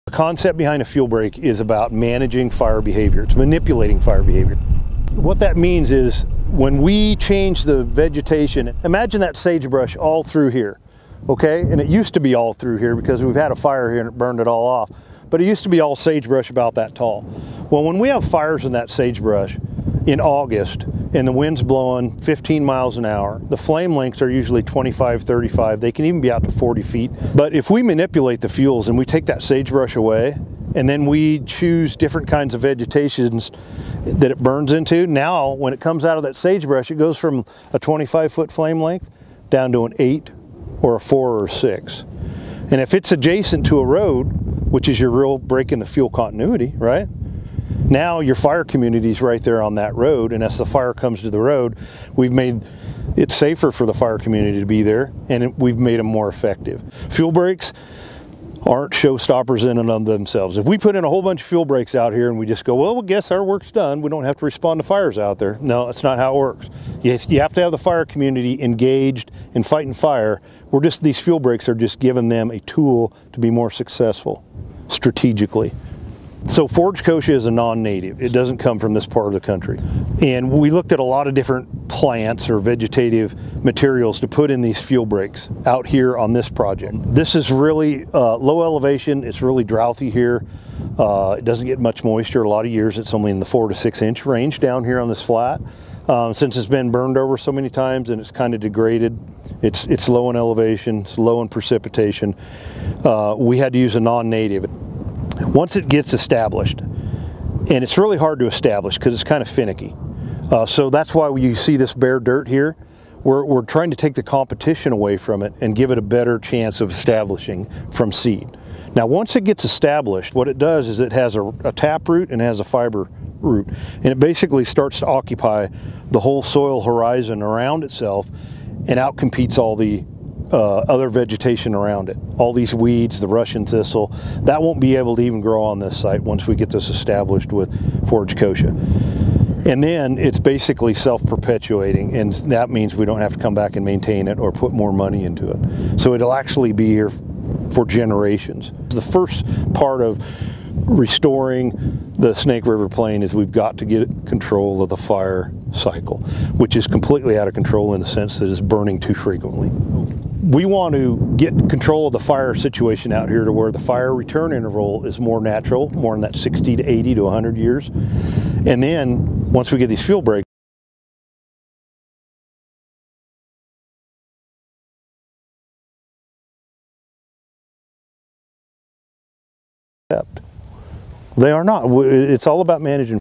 The concept behind a fuel break is about managing fire behavior. It's manipulating fire behavior. What that means is when we change the vegetation, imagine that sagebrush all through here, okay? And it used to be all through here because we've had a fire here and it burned it all off. But it used to be all sagebrush about that tall. Well, when we have fires in that sagebrush in August and the wind's blowing 15 miles an hour, the flame lengths are usually 25, 35. They can even be out to 40 feet. But if we manipulate the fuels and we take that sagebrush away, and then we choose different kinds of vegetations that it burns into, now when it comes out of that sagebrush, it goes from a 25-foot flame length down to an 8 or a 4 or a 6. And if it's adjacent to a road, which is your real break in the fuel continuity, right? Now your fire community is right there on that road, and as the fire comes to the road, we've made it safer for the fire community to be there, and we've made them more effective. Fuel breaks aren't showstoppers in and of themselves. If we put in a whole bunch of fuel breaks out here and we just go, well, I guess our work's done, we don't have to respond to fires out there. No, that's not how it works. You have to have the fire community engaged in fighting fire. These fuel breaks are just giving them a tool to be more successful strategically. So forage kochia is a non-native. It doesn't come from this part of the country. And we looked at a lot of different plants or vegetative materials to put in these fuel breaks out here on this project. This is really low elevation. It's really drouthy here. It doesn't get much moisture. A lot of years it's only in the 4 to 6 inch range down here on this flat. Since it's been burned over so many times and it's kind of degraded, it's low in elevation, it's low in precipitation. We had to use a non-native. Once it gets established, and it's really hard to establish because it's kind of finicky. So that's why you see this bare dirt here. We're trying to take the competition away from it and give it a better chance of establishing from seed. Now once it gets established, what it does is it has a tap root and it has a fiber root. And it basically starts to occupy the whole soil horizon around itself and outcompetes all the other vegetation around it. All these weeds, the Russian thistle, that won't be able to even grow on this site once we get this established with forage kochia. And then it's basically self-perpetuating, and that means we don't have to come back and maintain it or put more money into it. So it'll actually be here for generations. The first part of restoring the Snake River Plain is we've got to get control of the fire cycle, which is completely out of control in the sense that it's burning too frequently. We want to get control of the fire situation out here to where the fire return interval is more natural, more in that 60 to 80 to 100 years. And then once we get these fuel breaks, they are not. It's all about managing